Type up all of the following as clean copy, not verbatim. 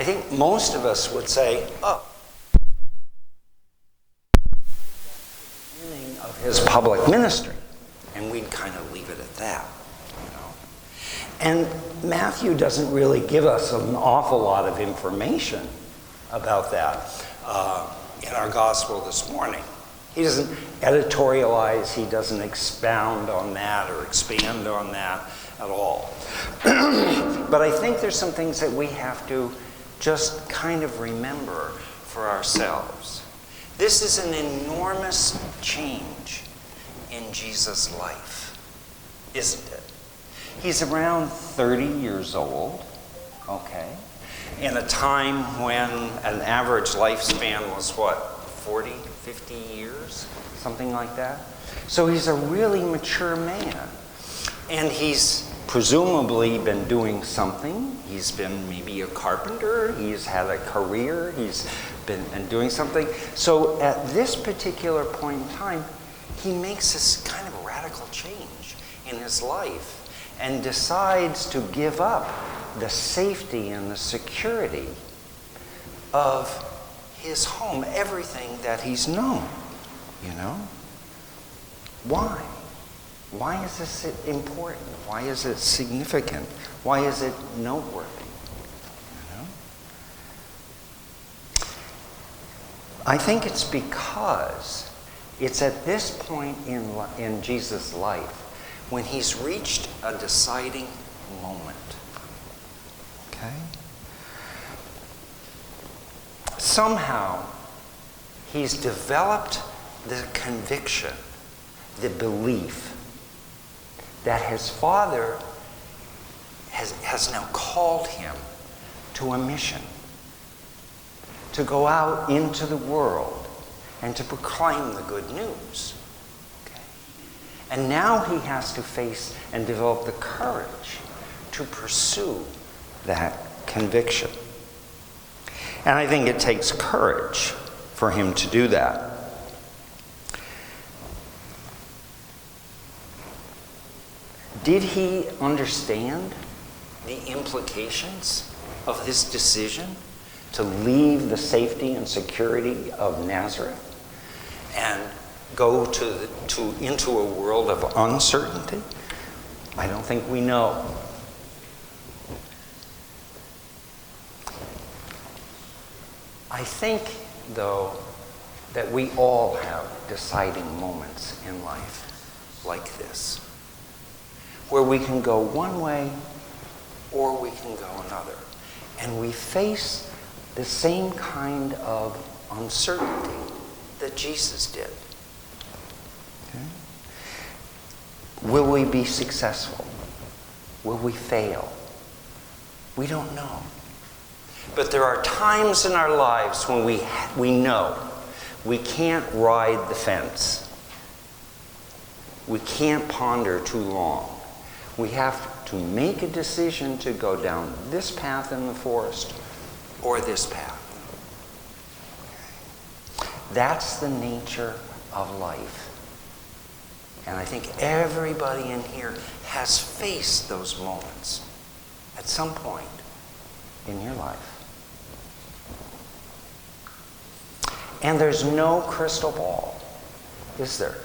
I think most of us would say, oh, beginning of his public ministry. And we'd kind of leave it at that, you know. And Matthew doesn't really give us an awful lot of information about that in our gospel this morning. He doesn't editorialize, he doesn't expound on that or expand on that at all. But I think there's some things that we have to just kind of remember for ourselves. This is an enormous change in Jesus' life, isn't it? He's around 30 years old, okay? In a time when an average lifespan was what, 40, 50 years? Something like that. So he's a really mature man. And he's presumably been doing something. He's been maybe a carpenter. He's had a career. He's been doing something. So at this particular point in time, he makes this kind of radical change in his life and decides to give up the safety and the security of his home, everything that he's known, you know? Why? Why is this important? Why is it significant? Why is it noteworthy? You know? I think it's because it's at this point in Jesus' life when he's reached a deciding moment. Okay? Somehow, he's developed the conviction, the belief that his Father has now called him to a mission, to go out into the world and to proclaim the good news. Okay? And now he has to face and develop the courage to pursue that conviction. And I think it takes courage for him to do that. Did he understand the implications of his decision to leave the safety and security of Nazareth and go into a world of uncertainty? I don't think we know. I think, though, that we all have deciding moments in life like this, where we can go one way or we can go another. And we face the same kind of uncertainty that Jesus did. Okay? Will we be successful? Will we fail? We don't know. But there are times in our lives when we know we can't ride the fence. We can't ponder too long. We have to make a decision to go down this path in the forest or this path. That's the nature of life. And I think everybody in here has faced those moments at some point in your life. And there's no crystal ball, is there?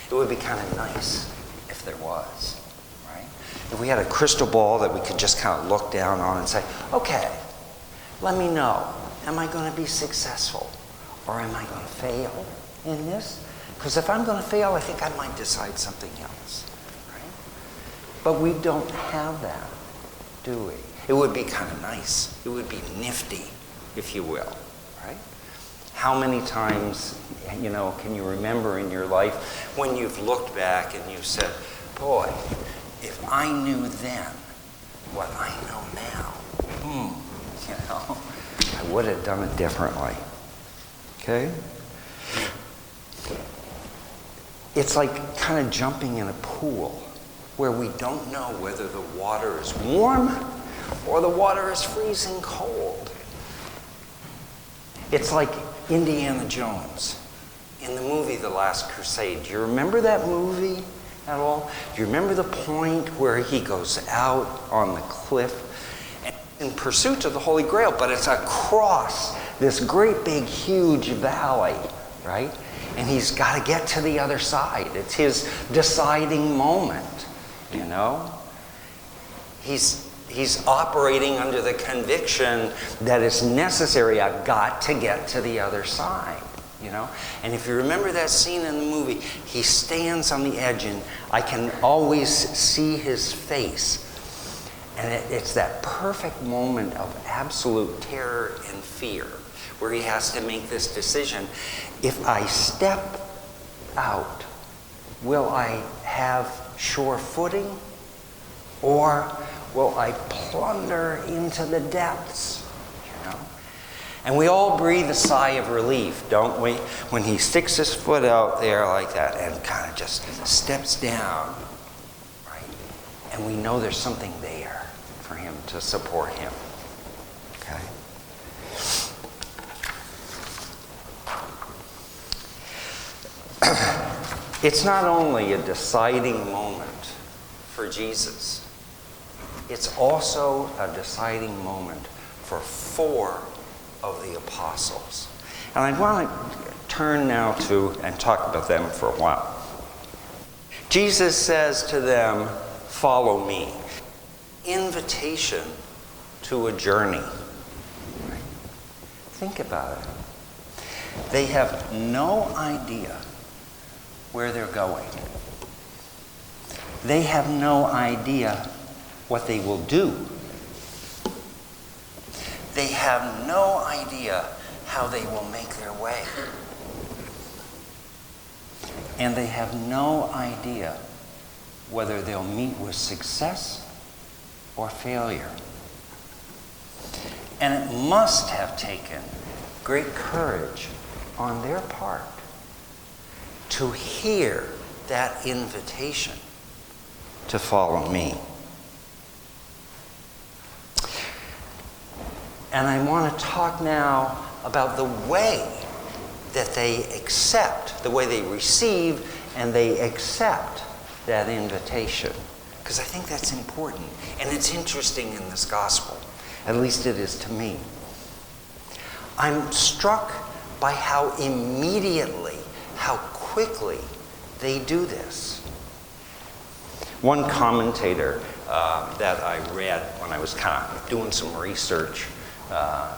It would be kind of nice if there was, right? If we had a crystal ball that we could just kind of look down on and say, okay, let me know. Am I going to be successful? Or am I going to fail in this? Because if I'm going to fail, I think I might decide something else, right? But we don't have that, do we? It would be kind of nice. It would be nifty, if you will, right? How many times, can you remember in your life when you've looked back and you've said, boy, if I knew then what I know now, I would have done it differently. Okay? It's like kind of jumping in a pool where we don't know whether the water is warm or the water is freezing cold. It's like Indiana Jones in the movie The Last Crusade. Do you remember that movie at all? Do you remember the point where he goes out on the cliff and in pursuit of the Holy Grail, but it's across this great big huge valley, right? And he's got to get to the other side. It's his deciding moment, you know? He's operating under the conviction that it's necessary. I've got to get to the other side, you know? And if you remember that scene in the movie, he stands on the edge and I can always see his face. And it's that perfect moment of absolute terror and fear where he has to make this decision. If I step out, will I have sure footing, or will I plunder into the depths? You know? And we all breathe a sigh of relief, don't we? When he sticks his foot out there like that and kind of just steps down, right? And we know there's something there for him to support him. Okay? It's not only a deciding moment for Jesus, it's also a deciding moment for 4 of the apostles. And I want to turn now to and talk about them for a while. Jesus says to them, "Follow me." Invitation to a journey. Right? Think about it. They have no idea where they're going. They have no idea what they will do. They have no idea how they will make their way. And they have no idea whether they'll meet with success or failure. And it must have taken great courage on their part to hear that invitation to follow me. And I want to talk now about the way that they accept, the way they receive and they accept that invitation. Because I think that's important. And it's interesting in this gospel. At least it is to me. I'm struck by how immediately, how quickly they do this. One commentator that I read when I was kind of doing some research,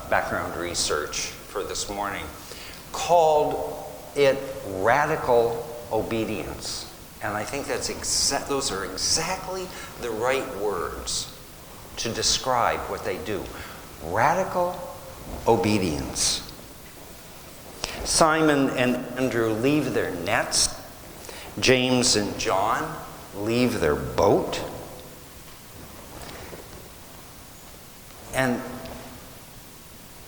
background research for this morning, called it radical obedience. And I think those are exactly the right words to describe what they do. Radical obedience. Simon and Andrew leave their nets. James and John leave their boat. And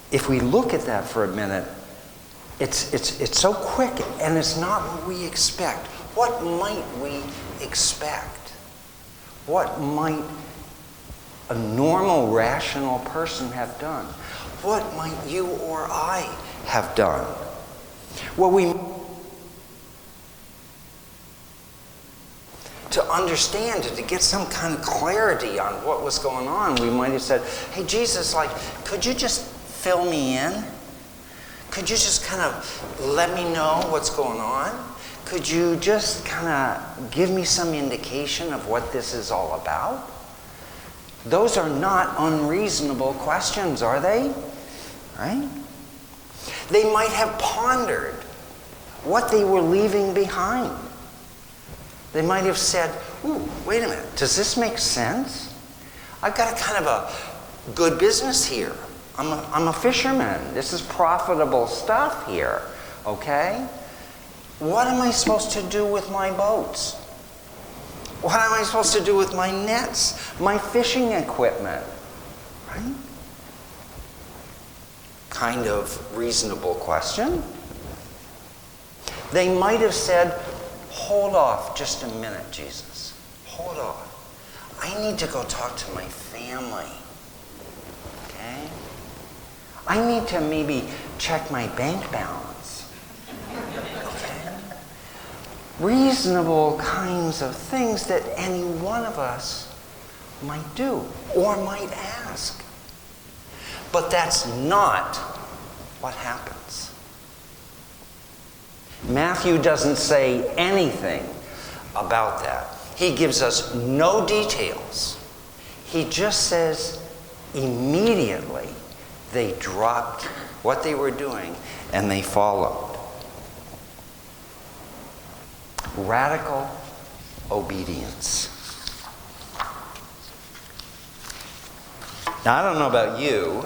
if we look at that for a minute, it's so quick and it's not what we expect. What might we expect? What might a normal, rational person have done? What might you or I have done? Well, to understand it, to get some kind of clarity on what was going on, we might have said, "Hey, Jesus, could you just fill me in? Could you just kind of let me know what's going on? Could you just kind of give me some indication of what this is all about?" Those are not unreasonable questions, are they? Right? They might have pondered what they were leaving behind. They might have said, "Ooh, wait a minute, does this make sense? I've got a kind of a good business here. I'm a fisherman. This is profitable stuff here, okay? What am I supposed to do with my boats? What am I supposed to do with my nets, my fishing equipment?" Right? Kind of reasonable question. They might have said, "Hold off just a minute, Jesus. Hold off. I need to go talk to my family. Okay? I need to maybe check my bank balance." Okay? Reasonable kinds of things that any one of us might do or might ask. But that's not what happens. Matthew doesn't say anything about that. He gives us no details. He just says immediately they dropped what they were doing and they followed. Radical obedience. Now, I don't know about you,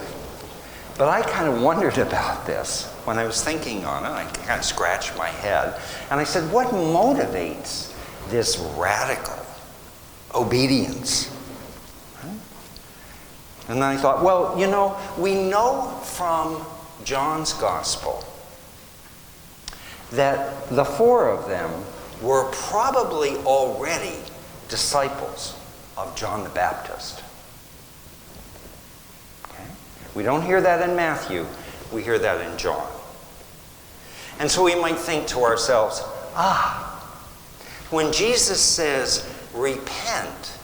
but I kind of wondered about this when I was thinking on it. I kind of scratched my head. And I said, what motivates this radical obedience? Right? And then I thought, well, you know, we know from John's Gospel that the four of them were probably already disciples of John the Baptist. We don't hear that in Matthew. We hear that in John. And so we might think to ourselves, when Jesus says, repent,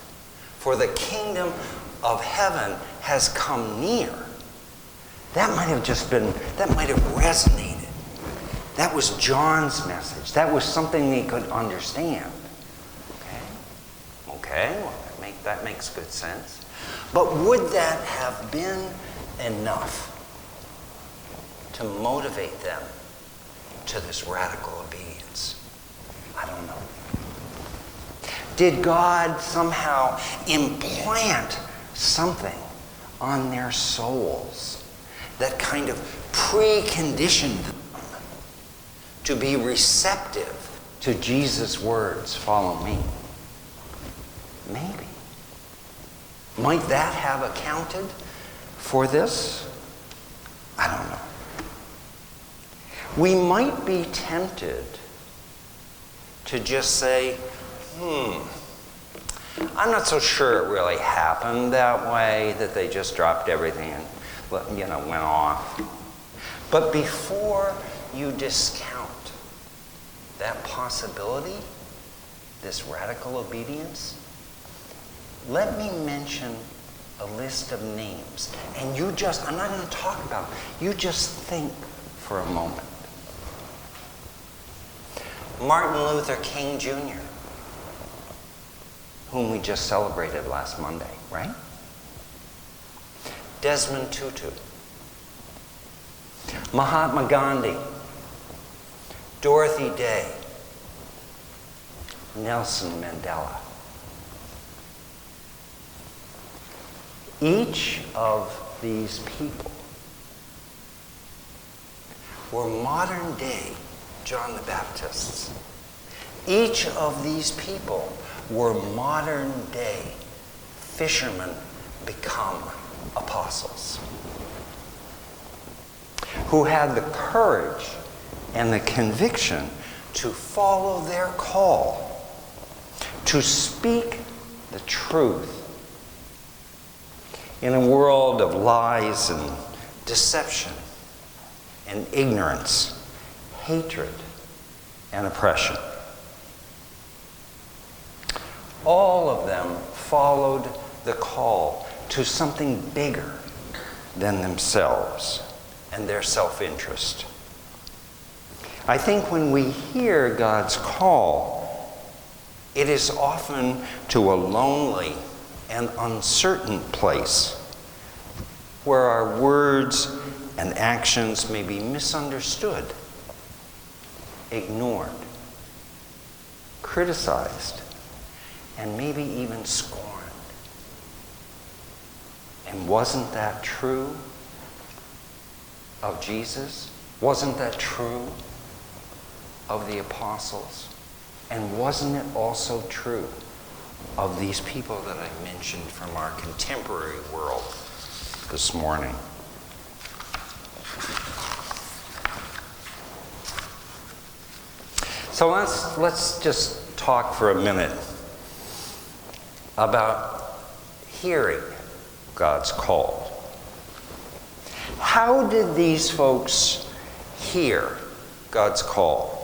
for the kingdom of heaven has come near, that might have resonated. That was John's message. That was something they could understand. Okay, well, that makes good sense. But would that have been enough to motivate them to this radical obedience? I don't know. Did God somehow implant something on their souls that kind of preconditioned them to be receptive to Jesus' words, follow me? Maybe. Might that have accounted for this? I don't know. We might be tempted to just say, I'm not so sure it really happened that way, that they just dropped everything and went off. But before you discount that possibility, this radical obedience, let me mention a list of names. And I'm not going to talk about it. You just think for a moment. Martin Luther King Jr., whom we just celebrated last Monday, right? Desmond Tutu, Mahatma Gandhi, Dorothy Day, Nelson Mandela. Each of these people were modern day John the Baptists. Each of these people were modern day fishermen become apostles, who had the courage and the conviction to follow their call, to speak the truth in a world of lies and deception and ignorance, hatred and oppression. All of them followed the call to something bigger than themselves and their self-interest. I think when we hear God's call, it is often to a lonely and uncertain place where our words and actions may be misunderstood, ignored, criticized, and maybe even scorned. And wasn't that true of Jesus? Wasn't that true of the apostles? And wasn't it also true of these people that I mentioned from our contemporary world this morning? So let's just talk for a minute about hearing God's call. How did these folks hear God's call?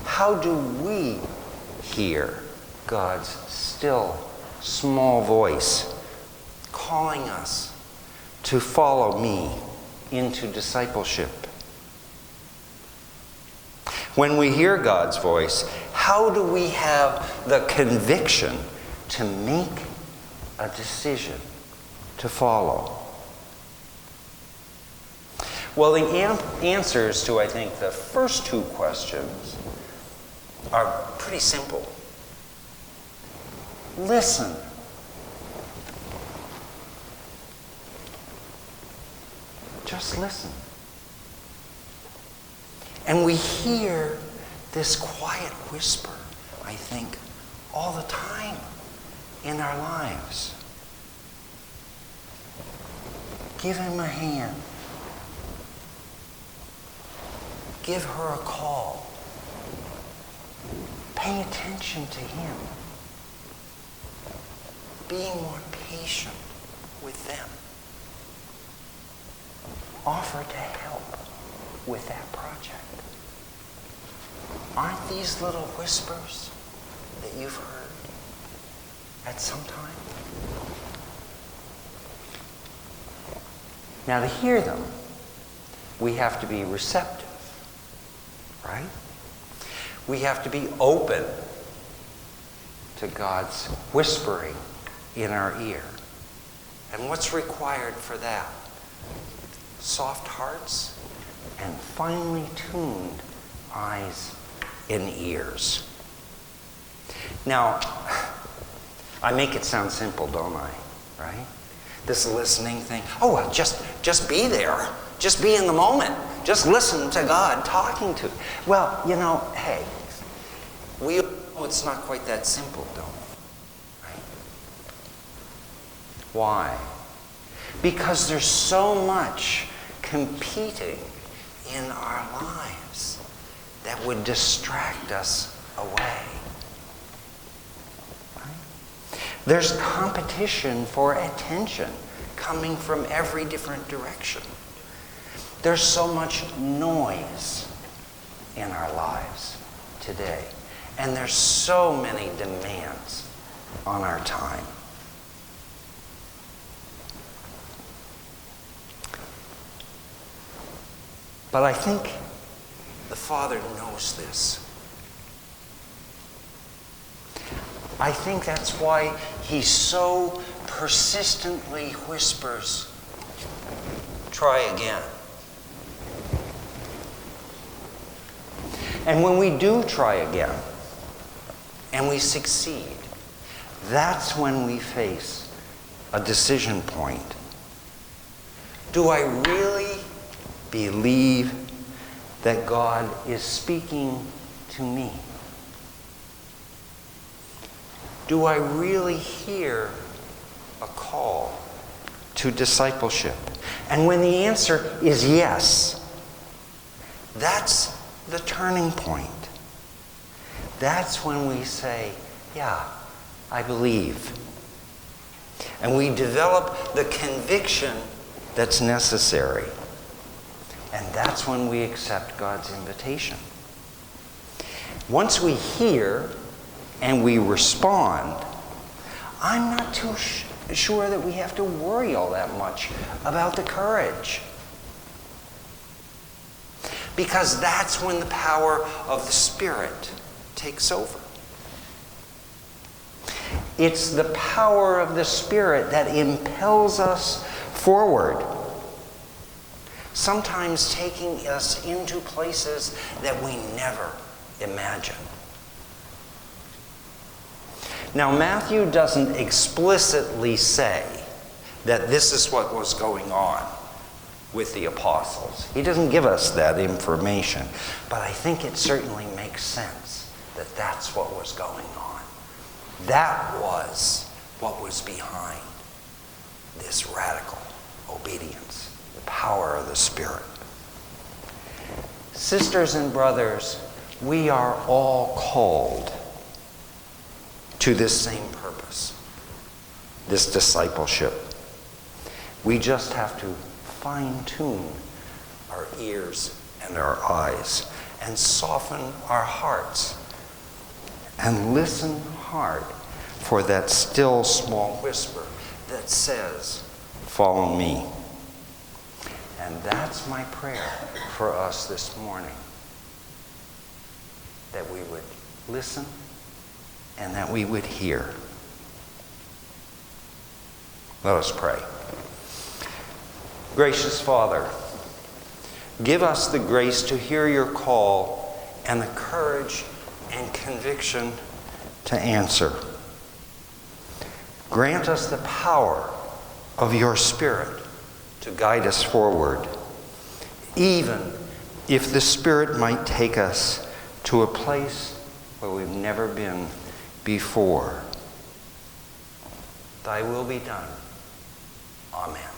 How do we hear God's still, small voice calling us to follow me into discipleship? When we hear God's voice, how do we have the conviction to make a decision to follow? Well, the answers to, I think, the first two questions are pretty simple. Listen. Just listen. And we hear this quiet whisper, I think, all the time in our lives. Give him a hand. Give her a call. Pay attention to him. Be more patient with them. Offer to help with that project. Aren't these little whispers that you've heard at some time? Now, to hear them, we have to be receptive, right? We have to be open to God's whispering in our ear. And what's required for that? Soft hearts and finely tuned eyes and ears. Now, I make it sound simple, don't I? Right? This listening thing. Oh, well, just be there. Just be in the moment. Just listen to God talking to you. Well, hey, we know it's not quite that simple, don't we? Right? Why? Because there's so much competing in our lives that would distract us away. Right? There's competition for attention coming from every different direction. There's so much noise in our lives today, and there's so many demands on our time. But I think the Father knows this. I think that's why he so persistently whispers, try again. And when we do try again, and we succeed, that's when we face a decision point. Do I really believe that God is speaking to me? Do I really hear a call to discipleship? And when the answer is yes, that's the turning point. That's when we say, yeah, I believe. And we develop the conviction that's necessary. And that's when we accept God's invitation. Once we hear and we respond, I'm not too sure that we have to worry all that much about the courage. Because that's when the power of the Spirit takes over. It's the power of the Spirit that impels us forward, sometimes taking us into places that we never imagined. Now, Matthew doesn't explicitly say that this is what was going on with the apostles. He doesn't give us that information, but I think it certainly makes sense that that's what was going on. That was what was behind this radical obedience, the power of the Spirit. Sisters and brothers, we are all called to this same purpose, this discipleship. We just have to fine-tune our ears and our eyes and soften our hearts and listen hard for that still small whisper that says, follow me And that's my prayer for us this morning. That we would listen and that we would hear. Let us pray. Gracious Father, give us the grace to hear your call and the courage and conviction to answer. Grant us the power of your Spirit to guide us forward, even if the Spirit might take us to a place where we've never been before. Thy will be done. Amen.